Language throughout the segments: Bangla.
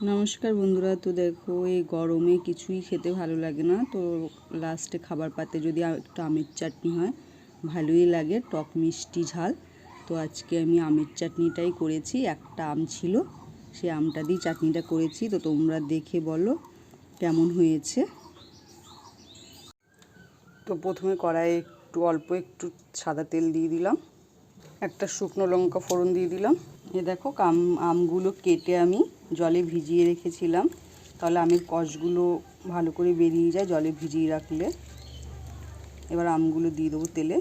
নমস্কার বন্ধুরা। তো দেখো, এই গরমে কিছুই খেতে ভালো লাগে না, তো লাস্টে খাবার পাতে যদি একটু আমের চাটনি হয় ভালোই লাগে, টক মিষ্টি ঝাল। তো আজকে আমি আমের চাটনিটাই করেছি। একটা আম ছিল, সেই আমটা দিয়ে চাটনিটা করেছি। তো তোমরা দেখে বলো কেমন হয়েছে। তো প্রথমে কড়াইয়ে অল্প একটু সাদা তেল দিয়ে দিলাম, একটা শুকনো লঙ্কা ফোড়ন দিয়ে দিলাম। এ দেখো, আমগুলো কেটে আমি জলে ভিজিয়ে রেখেছিলাম, তাহলে আমের কষগুলো ভালো করে বেরিয়ে যায় জলে ভিজিয়ে রাখলে। এবার আমগুলো দিয়ে দেবো তেলে,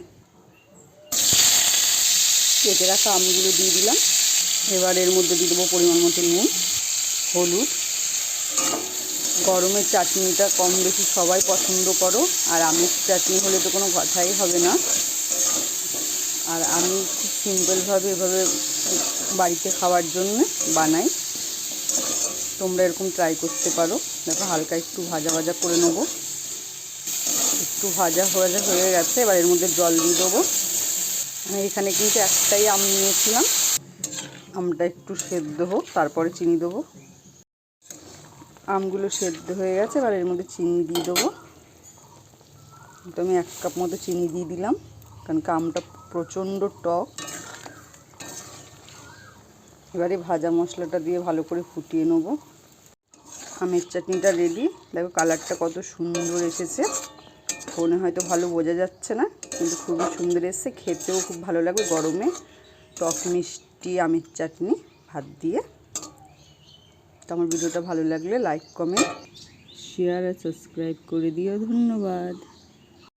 কেটে রাখা আমগুলো দিয়ে দিলাম। এবার এর মধ্যে দিয়ে দেবো পরিমাণ মতো নুন, হলুদ। গরমের চাটনিটা কম বেশি সবাই পছন্দ করো, আর আমের চাটনি হলে তো কোনো কথাই হবে না। আর আমি খুব সিম্পলভাবে এভাবে বাড়িতে খাওয়ার জন্য বানাই, তোমরা এরকম ট্রাই করতে পারো। দেখো, হালকা একটু ভাজা ভাজা করে নেবো। একটু ভাজা হয়ে গেছে, এবার এর মধ্যে জল দিয়ে দেবো। আমি এখানে কিন্তু একটাই আম নিয়েছিলাম, আমটা একটু সেদ্ধ হোক, তারপরে চিনি দেবো। আমগুলো সেদ্ধ হয়ে গেছে, এবার এর মধ্যে চিনি দিয়ে দেবো। তো আমি 1 কাপ মতো চিনি দিয়ে দিলাম, কারণ আমটা প্রচণ্ড টক। এবারে ভাজা মশলাটা দিয়ে ভালো করে ফুটিয়ে নেবো। আমের চাটনিটা রেডি। দেখো কালারটা কত সুন্দর এসেছে, ফোনে হয়তো ভালো বোঝা যাচ্ছে না, কিন্তু খুবই সুন্দর এসেছে। খেতেও খুব ভালো লাগবে গরমে, টক মিষ্টি আমের চাটনি ভাত দিয়ে। তো আমার ভিডিওটা ভালো লাগলে লাইক, কমেন্ট, শেয়ার আর সাবস্ক্রাইব করে দিও। ধন্যবাদ।